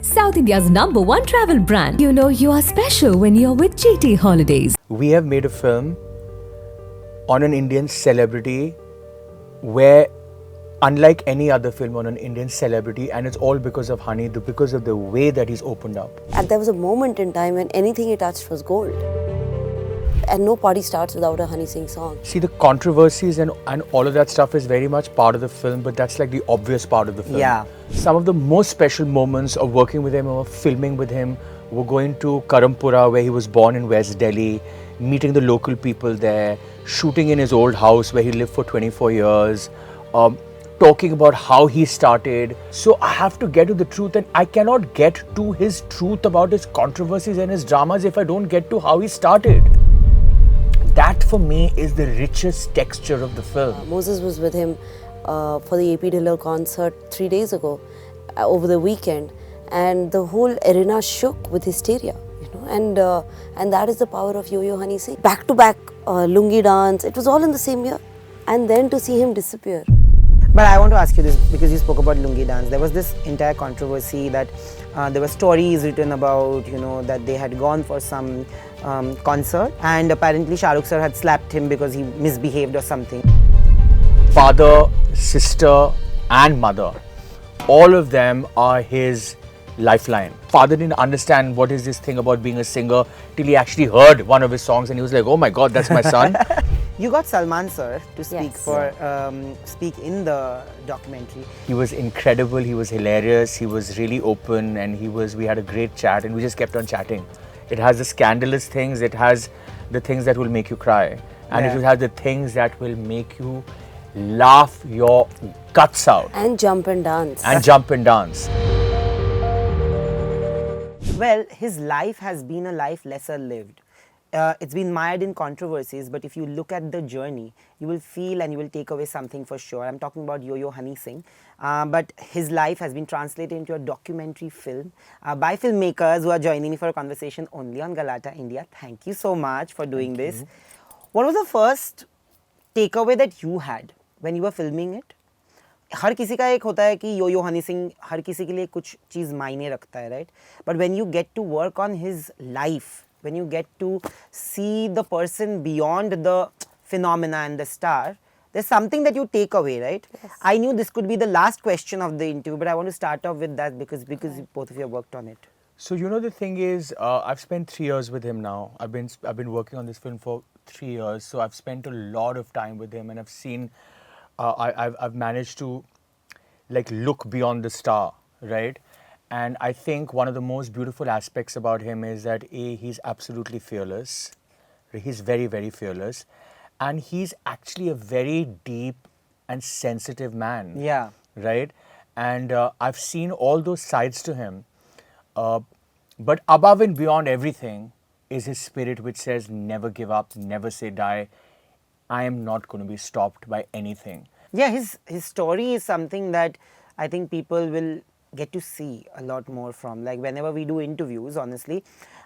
South India's #1 travel brand. You know you are special when you're with GT Holidays. We have made a film on an Indian celebrity where, unlike any other film on an Indian celebrity, and it's all because of Honey, because of the way that he's opened up. And there was a moment in time when anything he touched was gold. And no party starts without a Honey Singh song. See, the controversies and all of that stuff is very much part of the film, but that's like the obvious part of the film. Yeah. Some of the most special moments of working with him or filming with him were going to Karampura, where he was born in West Delhi, meeting the local people there, shooting in his old house where he lived for 24 years, talking about how he started. So I have to get to the truth, and I cannot get to his truth about his controversies and his dramas if I don't get to how he started. That for me is the richest texture of the film. Moses was with him for the AP Diller concert 3 days ago, over the weekend, and the whole arena shook with hysteria. And that is the power of Yo-Yo Honey Singh. Back to back lungi dance, it was all in the same year. And then to see him disappear. But I want to ask you this, because you spoke about lungi dance. There was this entire controversy that there were stories written about, that they had gone for some concert, and apparently Shah Rukh sir had slapped him because he misbehaved or something. Father, sister and mother, all of them are his lifeline. Father didn't understand what is this thing about being a singer till he actually heard one of his songs, and he was like, oh my god, that's my son. You got Salman sir to speak Yes. speak in the documentary. He was incredible, he was hilarious, he was really open, and we had a great chat, and we just kept on chatting. It has the scandalous things, it has the things that will make you cry, and it will have the things that will make you laugh your guts out. And jump and dance. And jump and dance. Well, his life has been a life lesser lived. It's been mired in controversies, but if you look at the journey, you will feel and you will take away something for sure. I'm talking about Yo-Yo Honey Singh. But his life has been translated into a documentary film by filmmakers who are joining me for a conversation only on Galatta, India. Thank you so much for doing this. What was the first takeaway that you had when you were filming it? हर किसी का एक होता है कि यो हनी सिंह हर किसी के लिए कुछ चीज़ मायने रखता है, right? But when you get to work on his life, when you get to see the person beyond the phenomena and the star, there's something that you take away, right? Yes. I knew this could be the last question of the interview, but I want to start off with that because both of you have worked on it. So the thing is, I've spent 3 years with him now. I've been working on this film for 3 years, so I've spent a lot of time with him, and I've seen, I've managed to like look beyond the star, right? And I think one of the most beautiful aspects about him is that he's absolutely fearless. He's very, very fearless, and he's actually a very deep and sensitive man. Yeah. Right? And I've seen all those sides to him. But above and beyond everything is his spirit, which says never give up, never say die. I am not going to be stopped by anything. Yeah, his story is something that I think people will get to see a lot more from. Like whenever we do interviews, honestly,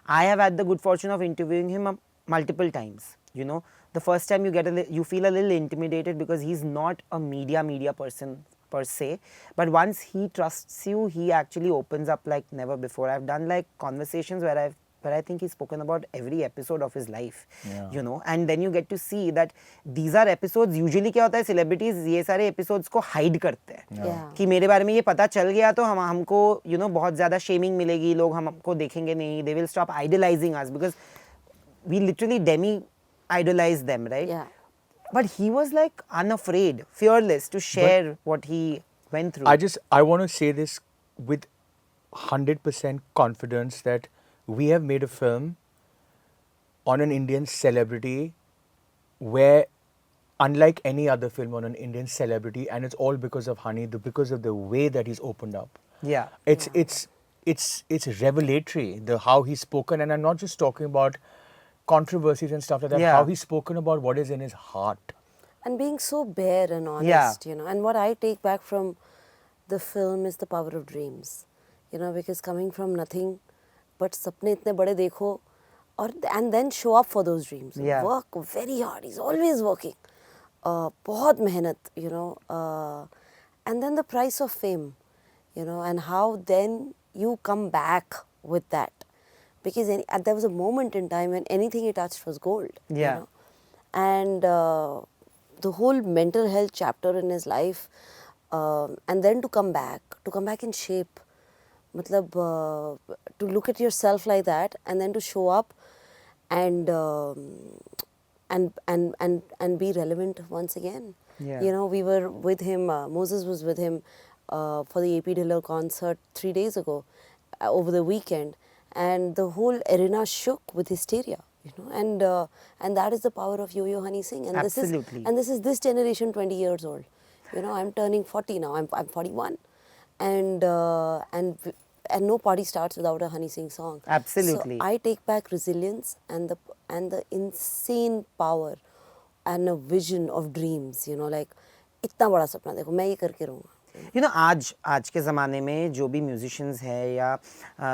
I have had the good fortune of interviewing him multiple times. The first time you feel a little intimidated because he's not a media person per se, but once he trusts you, he actually opens up like never before. I've done like conversations where I think he's spoken about every episode of his life, and then you get to see that these are episodes. Usually क्या होता है, celebrities ये सारे episodes को hide करते हैं कि मेरे बारे में ये पता चल गया तो हमको बहुत ज़्यादा shaming मिलेगी, लोग हमको देखेंगे नहीं, they will stop idolizing us because we literally idolize them, right? Yeah. But he was like unafraid, fearless to share what he went through. I want to say this with 100% confidence that we have made a film on an Indian celebrity where, unlike any other film on an Indian celebrity, and it's all because of Honey, because of the way that he's opened up. Yeah. It's revelatory, how he's spoken, and I'm not just talking about controversies and stuff like that, how he's spoken about what is in his heart. And being so bare and honest, And what I take back from the film is the power of dreams, because coming from nothing, but sapne itne bade dekho, and then show up for those dreams. Yeah. Work very hard. He's always working. बहुत मेहनत, and then the price of fame, and how then you come back with that, because there was a moment in time when anything he touched was gold. Yeah. You know? And the whole mental health chapter in his life, and then to come back in shape, matlab, to look at yourself like that, and then to show up and be relevant once again. Yeah. You know, we were with him, Moses was with him for the AP Diller concert 3 days ago, over the weekend, and the whole arena shook with hysteria. You know, and that is the power of Yo-Yo Honey Singh. And Absolutely. this is this generation 20 years old. You know, I'm turning 40 now. I'm 41, and no party starts without a Honey Singh song. Absolutely. So I take back resilience and the insane power and a vision of dreams. You know, like इतना बड़ा सपना देखो, मैं ये करके रहूँगा. You know आज के ज़माने में जो भी म्यूजिशियंस है या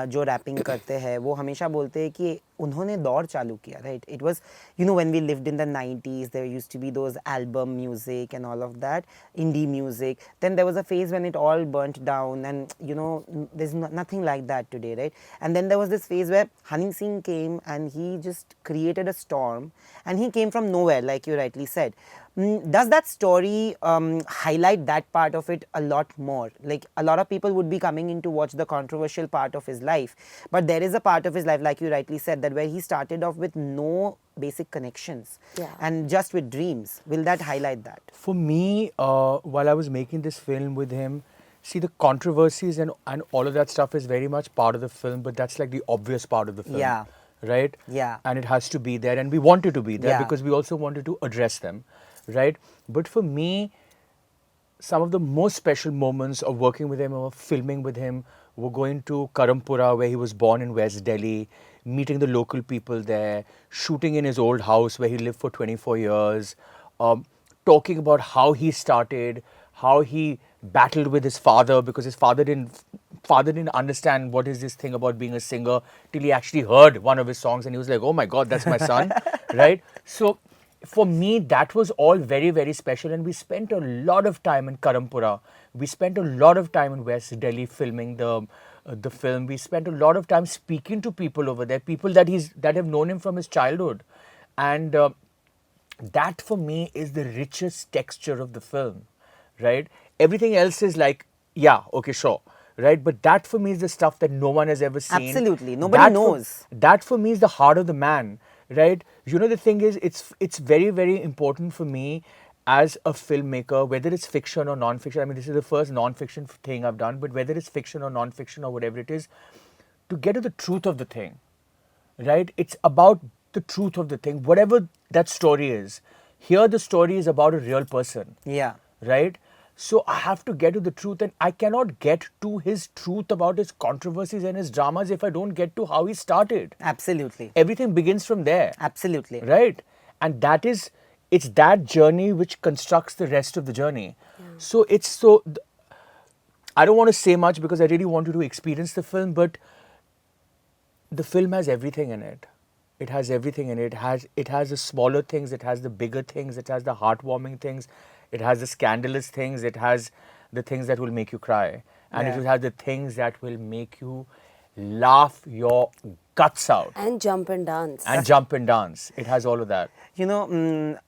जो रैपिंग करते हैं वो हमेशा बोलते हैं कि उन्होंने दौर चालू किया, right. It was you know when we lived in the 90s there used to be those album music and all of that indie music. Then there was a phase when it all burnt down and you know there is nothing like that today, right. And then there was this phase where Honey Singh came and he just created a storm and he came from nowhere, like you rightly said. Does that story highlight that part of it a lot more? Like, a lot of people would be coming in to watch the controversial part of his life, but there is a part of his life, like you rightly said, that where he started off with no basic connections, and just with dreams. Will that highlight that? For me, while I was making this film with him, see, the controversies and all of that stuff is very much part of the film, but that's like the obvious part of the film. Yeah. Right? Yeah. And it has to be there, and we wanted to be there because we also wanted to address them. Right? But for me, some of the most special moments of working with him or filming with him were going to Karampura, where he was born in West Delhi, meeting the local people there, shooting in his old house where he lived for 24 years, talking about how he started, how he battled with his father, because his father didn't understand what is this thing about being a singer till he actually heard one of his songs and he was like, oh my God, that's my son. Right? So for me, that was all very, very special, and we spent a lot of time in Karampura. We spent a lot of time in West Delhi filming the film. We spent a lot of time speaking to people over there, people that have known him from his childhood, and that for me is the richest texture of the film, right? Everything else is like, yeah, okay, sure. Right, but that for me is the stuff that no one has ever seen. Absolutely, nobody knows. That for me is the heart of the man, right? You know, the thing is, it's very, very important for me as a filmmaker, whether it's fiction or non-fiction. I mean, this is the first non-fiction thing I've done, but whether it's fiction or non-fiction or whatever it is, to get to the truth of the thing, right? It's about the truth of the thing, whatever that story is. Here, the story is about a real person. Yeah. Right? So I have to get to the truth, and I cannot get to his truth about his controversies and his dramas if I don't get to how he started. Absolutely. Everything begins from there. Absolutely. Right? And it's that journey which constructs the rest of the journey. So I don't want to say much because I really want you to experience the film, but the film has everything in it. It has everything in it. It has the smaller things, it has the bigger things, it has the heartwarming things, it has the scandalous things, it has the things that will make you cry. And it will have the things that will make you laugh your guts out. And jump and dance. And jump and dance. It has all of that. You know,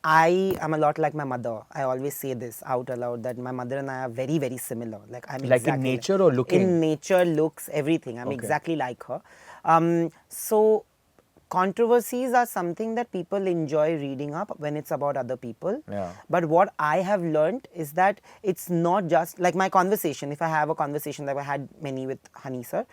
I am a lot like my mother. I always say this out aloud, that my mother and I are very, very similar. Like in nature or looking? In nature, looks, everything. I'm exactly like her. So controversies are something that people enjoy reading up when it's about other people. Yeah. But what I have learned is that it's not just like my conversation. If I have a conversation like I had many with Honey sir,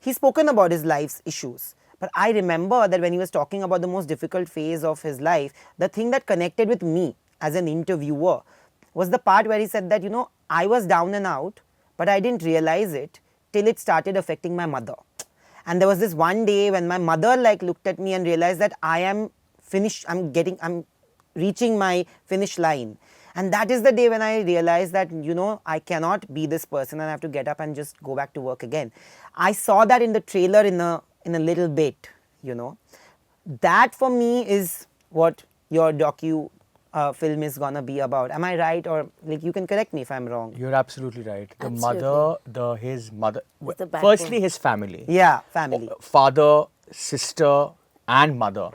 he's spoken about his life's issues. But I remember that when he was talking about the most difficult phase of his life, the thing that connected with me as an interviewer was the part where he said that, you know, I was down and out, but I didn't realize it till it started affecting my mother. And there was this one day when my mother looked at me and realized that I am finished, I'm reaching my finish line. And that is the day when I realized that, you know, I cannot be this person and I have to get up and just go back to work again. I saw that in the trailer in a little bit, you know. That for me is what your docu film is gonna be about. Am I right? Or like you can correct me if I'm wrong. You're absolutely right. The his mother, It's the firstly backbone. his family. Yeah, family. Father, sister, and mother.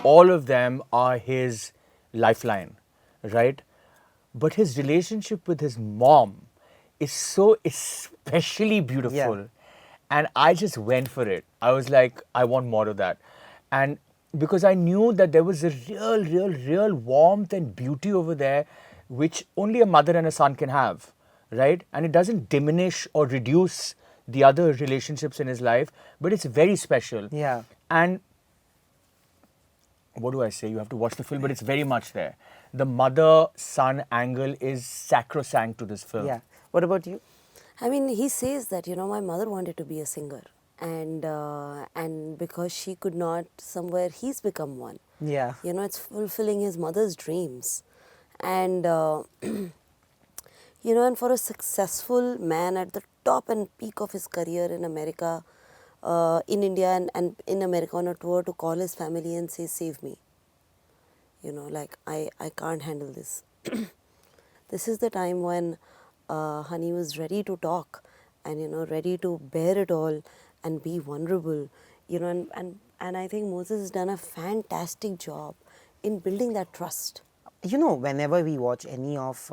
All of them are his lifeline, right? But his relationship with his mom is so especially beautiful. Yeah. And I just went for it. I was like, I want more of that. And because I knew that there was a real warmth and beauty over there, which only a mother and a son can have, right? And it doesn't diminish or reduce the other relationships in his life, but it's very special. Yeah. And what do I say? You have to watch the film, but it's very much there. The mother-son angle is sacrosanct to this film. Yeah. What about you? I mean, he says that, my mother wanted to be a singer. And because she could not, somewhere he's become one. Yeah. It's fulfilling his mother's dreams. And, and for a successful man at the top and peak of his career in America, in India and in America on a tour, to call his family and say, save me. I can't handle this. This is the time when Honey was ready to talk and, ready to bear it all and be vulnerable, and I think Moses has done a fantastic job in building that trust. Whenever we watch any of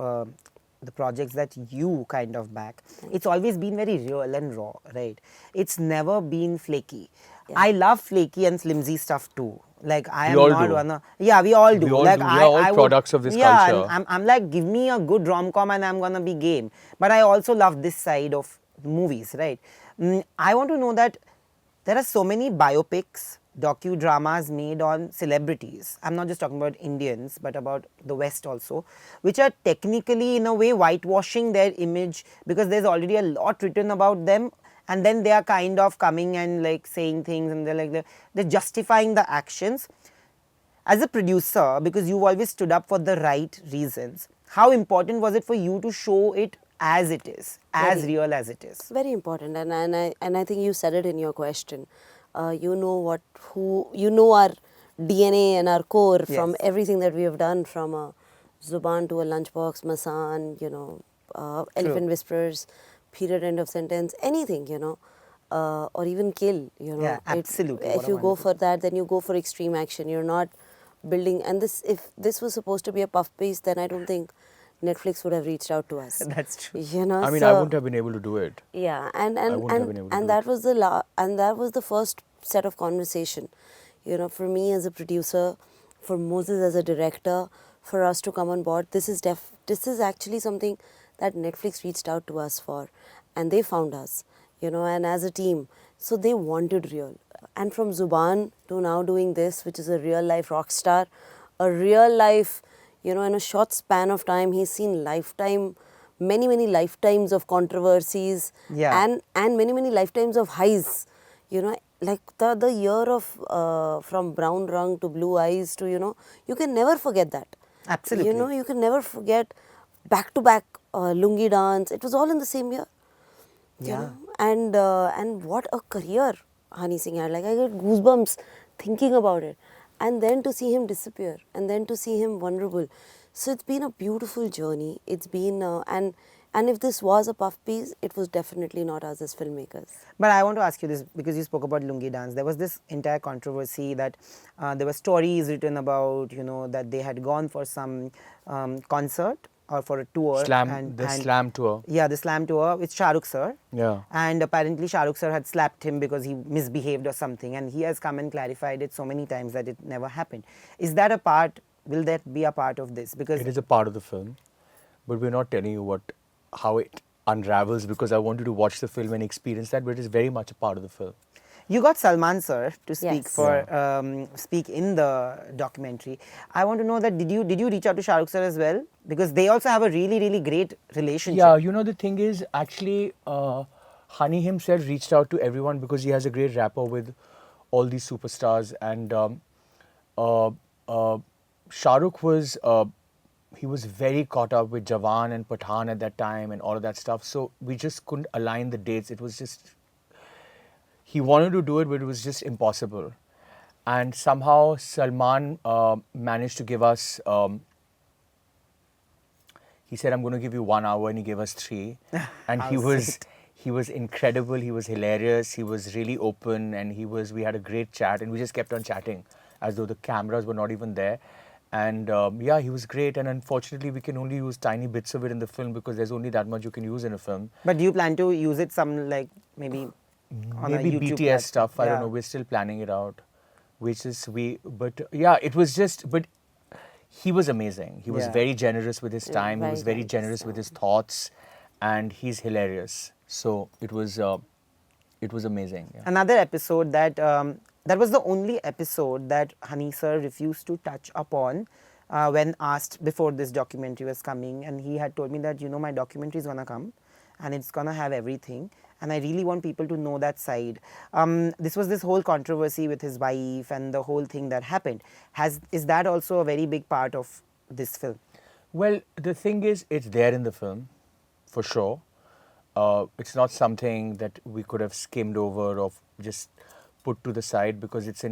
the projects that you kind of back, it's always been very real and raw, right? It's never been flaky. Yeah. I love flaky and flimsy stuff too. Like I am all not do. one. Yeah, we all do. We all like do. We are all products of this culture. Yeah, I'm like, give me a good rom-com and I'm gonna be game. But I also love this side of movies, right? I want to know that there are so many biopics, docu-dramas made on celebrities. I'm not just talking about Indians, but about the West also, which are technically, in a way, whitewashing their image because there's already a lot written about them, and then they are kind of coming and like saying things, and they're justifying the actions. As a producer, because you've always stood up for the right reasons, how important was it for you to show it as it is, as real as it is? Very important, and I think you said it in your question. You know our DNA and our core from Yes. everything that we have done, from a Zuban to a lunchbox, Masan, Elephant Whisperers, period, end of sentence, anything, or even kill, Yeah, absolutely. What If a you go wonderful- for that, then you go for extreme action. You're not building, and if this was supposed to be a puff piece, then I don't think Netflix would have reached out to us. That's true. I mean, so, I wouldn't have been able to do it. yeah, wouldn't have been able to do that was that was the first set of conversation, for me as a producer, for Moses as a director, for us to come on board. This is actually something that Netflix reached out to us for, and they found us, and as a team, so they wanted real. And from Zuban to now doing this, which is a real life rock star, a real life, in a short span of time, he's seen many lifetimes of controversies, Yeah. and many lifetimes of highs, like the year of from brown rung to blue eyes to, you can never forget that. Absolutely. You can never forget back to back lungi dance. It was all in the same year. Yeah. And what a career Honey Singh had. Like, I get goosebumps thinking about it. And then to see him disappear, and then to see him vulnerable. So it's been a beautiful journey. It's been, and if this was a puff piece, it was definitely not us as filmmakers. But I want to ask you this, because you spoke about lungi dance. There was this entire controversy that there were stories written about, that they had gone for some concert or for a tour. Slam tour. Yeah, the slam tour with Shah Rukh sir. Yeah. And apparently Shah Rukh sir had slapped him because he misbehaved or something. And he has come and clarified it so many times that it never happened. Is that a part, will that be a part of this? Because It is a part of the film, but we're not telling you how it unravels, because I want you to watch the film and experience that, but it is very much a part of the film. you got Salman sir to speak Yes. speak in the documentary. I want to know that did you reach out to Shah Rukh sir as well, because they also have a really great relationship. Yeah, the thing is, actually, Honey himself reached out to everyone because he has a great rapport with all these superstars, and Shah Rukh was he was very caught up with Jawan and Pathan at that time and all of that stuff. So we just couldn't align the dates. It was just, he wanted to do it, but it was just impossible. And somehow Salman managed to give us he said, I'm going to give you 1 hour, and he gave us 3. And How he was incredible. He was hilarious. He was really open, and we had a great chat, and we just kept on chatting as though the cameras were not even there. And yeah, he was great. And unfortunately, we can only use tiny bits of it in the film because there's only that much you can use in a film. But do you plan to use it some like maybe on a Maybe YouTube BTS platform? stuff. I don't Yeah. know. We're still planning it out. But yeah, it was just. But he was amazing. He was Yeah. very generous with his time. He very was very nice, generous with his thoughts, and he's hilarious. So it was amazing. Yeah. Another episode that was the only episode that Honey Sir refused to touch upon when asked before this documentary was coming, and he had told me that my documentary is gonna come, and it's gonna have everything, and I really want people to know that side. This was this whole controversy with his wife and the whole thing that happened. Is that also a very big part of this film? Well, the thing is, it's there in the film, for sure. It's not something that we could have skimmed over or just put to the side because it's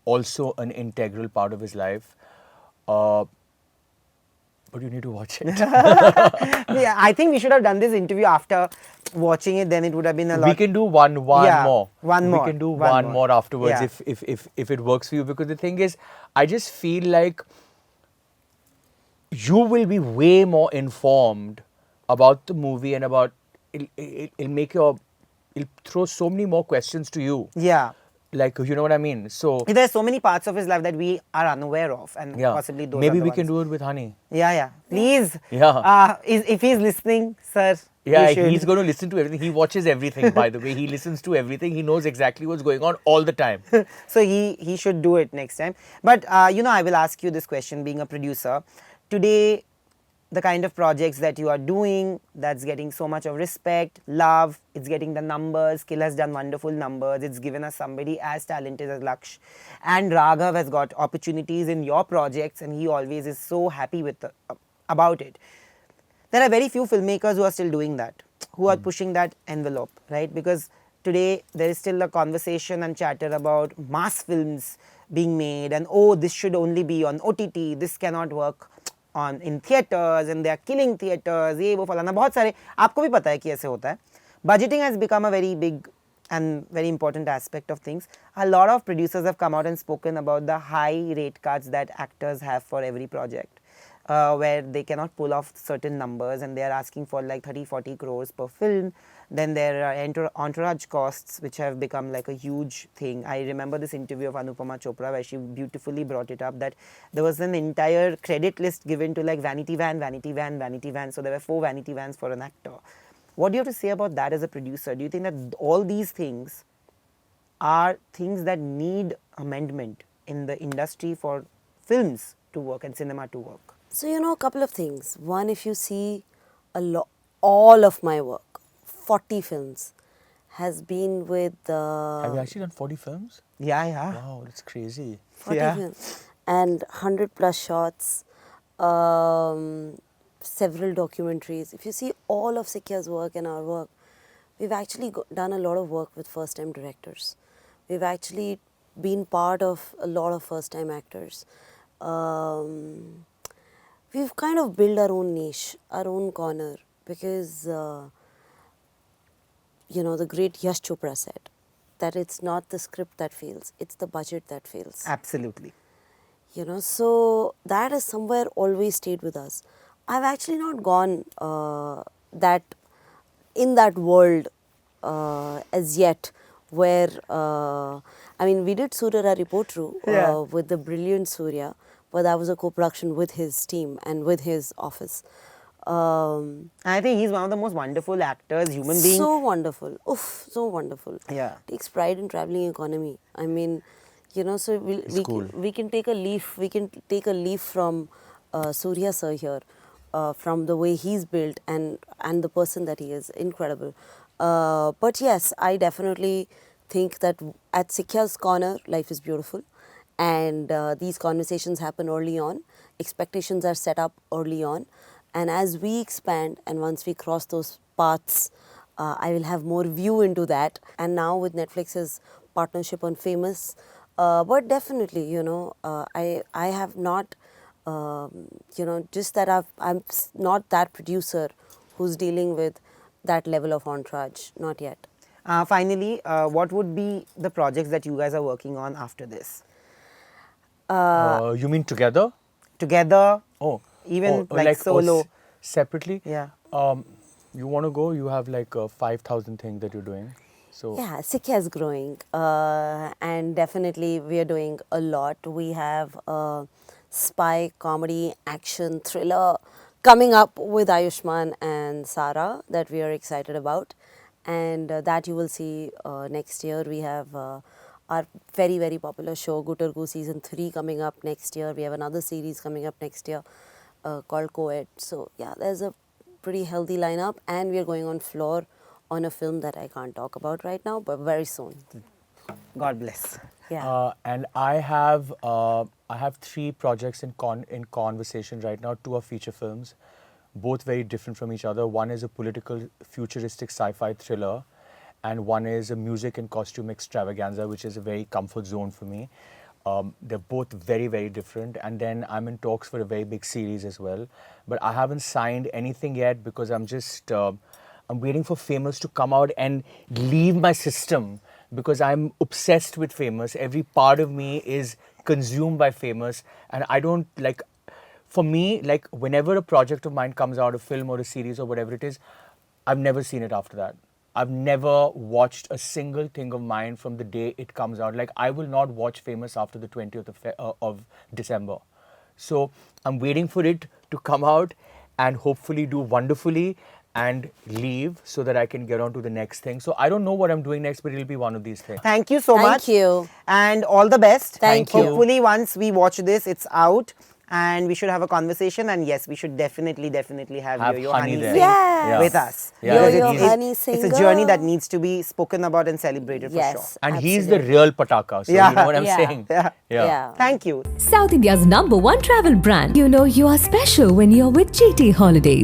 also an integral part of his life. But you need to watch it. Yeah, I think we should have done this interview after watching it. Then it would have been a lot. We can do one Yeah, more. one more, We can do one one more. more afterwards Yeah. if it works for you. Because the thing is, I just feel like you will be way more informed about the movie and about it'll throw so many more questions to you. Yeah. Like, you know what I mean? So There's so many parts of his life that we are unaware of, and yeah, possibly those. maybe are the we can ones. do it with Honey. Yeah. Please. Yeah. If he's listening, sir. Yeah, you should. he's going to listen to everything. He watches everything, by the way. He listens to everything. He knows exactly what's going on all the time. So he should do it next time. But I will ask you this question, being a producer. Today, the kind of projects that you are doing, that's getting so much of respect, love, it's getting the numbers. Kill has done wonderful numbers. It's given us somebody as talented as Laksh. And Raghav has got opportunities in your projects, and he always is so happy with about it. There are very few filmmakers who are still doing that, who are pushing that envelope, right? Because today there is still a conversation and chatter about mass films being made, and this should only be on OTT, this cannot work in theatres, and they are killing theatres, ये वो फलाना बहुत सारे आपको भी पता है कि ऐसे होता है. Budgeting has become a very big and very important aspect of things. A lot of producers have come out and spoken about the high rate cards that actors have for every project, where they cannot pull off certain numbers, and they are asking for like 30-40 crores per film. Then there are entourage costs, which have become like a huge thing. I remember this interview of Anupama Chopra where she beautifully brought it up that there was an entire credit list given to like vanity van, vanity van, vanity van. So there were 4 vanity vans for an actor. What do you have to say about that as a producer? Do you think that all these things are things that need amendment in the industry for films to work and cinema to work? So, a couple of things. One, if you see all of my work, 40 films, has been with Have you actually done 40 films? Yeah. Wow, that's crazy. 40 Yeah. films and 100 plus shots, several documentaries. If you see all of Sikya's work and our work, we've actually done a lot of work with first-time directors. We've actually been part of a lot of first-time actors. We've kind of built our own niche, our own corner, because the great Yash Chopra said that it's not the script that fails, it's the budget that fails. Absolutely. So that has somewhere always stayed with us. I've actually not gone in that world as yet, where we did Surya Repotru with the brilliant Suriya, but that was a co-production with his team and with his office. I think he's one of the most wonderful actors, human being. So wonderful. Oof, so wonderful. Yeah. Takes pride in traveling economy. So we can take a leaf. We can take a leaf from Suriya sir here, from the way he's built and the person that he is. Incredible. But yes, I definitely think that at Sikya's corner, life is beautiful, and these conversations happen early on. Expectations are set up early on. And as we expand and once we cross those paths, I will have more view into that. And now with Netflix's partnership on Famous, but definitely, I have not Just that I'm not that producer who's dealing with that level of entourage, not yet. Finally, what would be the projects that you guys are working on after this? You mean together? Together? Oh, Even oh, like solo? Separately? Yeah. You want to go? You have like 5,000 things that you're doing. So Yeah, Sikya is growing, and definitely we are doing a lot. We have a spy, comedy, action, thriller coming up with Ayushmann and Sara that we are excited about, and that you will see next year. We have our very, very popular show Gutargu Season 3 coming up next year. We have another series coming up next year called Co-Ed. So yeah, there's a pretty healthy lineup, and we are going on floor on a film that I can't talk about right now, but very soon. God bless. Yeah. and I have 3 projects in conversation right now. 2 are feature films, both very different from each other. One is a political, futuristic sci-fi thriller, and one is a music and costume extravaganza, which is a very comfort zone for me. They're both very, very different. And then I'm in talks for a very big series as well. But I haven't signed anything yet because I'm just, I'm waiting for Famous to come out and leave my system, because I'm obsessed with Famous. Every part of me is consumed by Famous. And I don't like, for me, like whenever a project of mine comes out, a film or a series or whatever it is, I've never seen it after that. I've never watched a single thing of mine from the day it comes out. Like, I will not watch Famous after the 20th of December. So I'm waiting for it to come out and hopefully do wonderfully and leave so that I can get on to the next thing. So I don't know what I'm doing next, but it'll be one of these things. Thank you so much. Thank you. And all the best. Thank you. Hopefully once we watch this, it's out. And we should have a conversation, and yes, we should definitely have Yo-Yo Honey Honey there. Singh Yeah. with us. Yeah. Because Yo-Yo it's- Honey It's a Singer. journey that needs to be spoken about and celebrated for Yes. sure. And he's Absolutely. the real Pataka. So Yeah. you know what I'm Yeah. saying? Yeah. Yeah. Thank you. South India's #1 travel brand. You know you are special when you're with GT Holidays.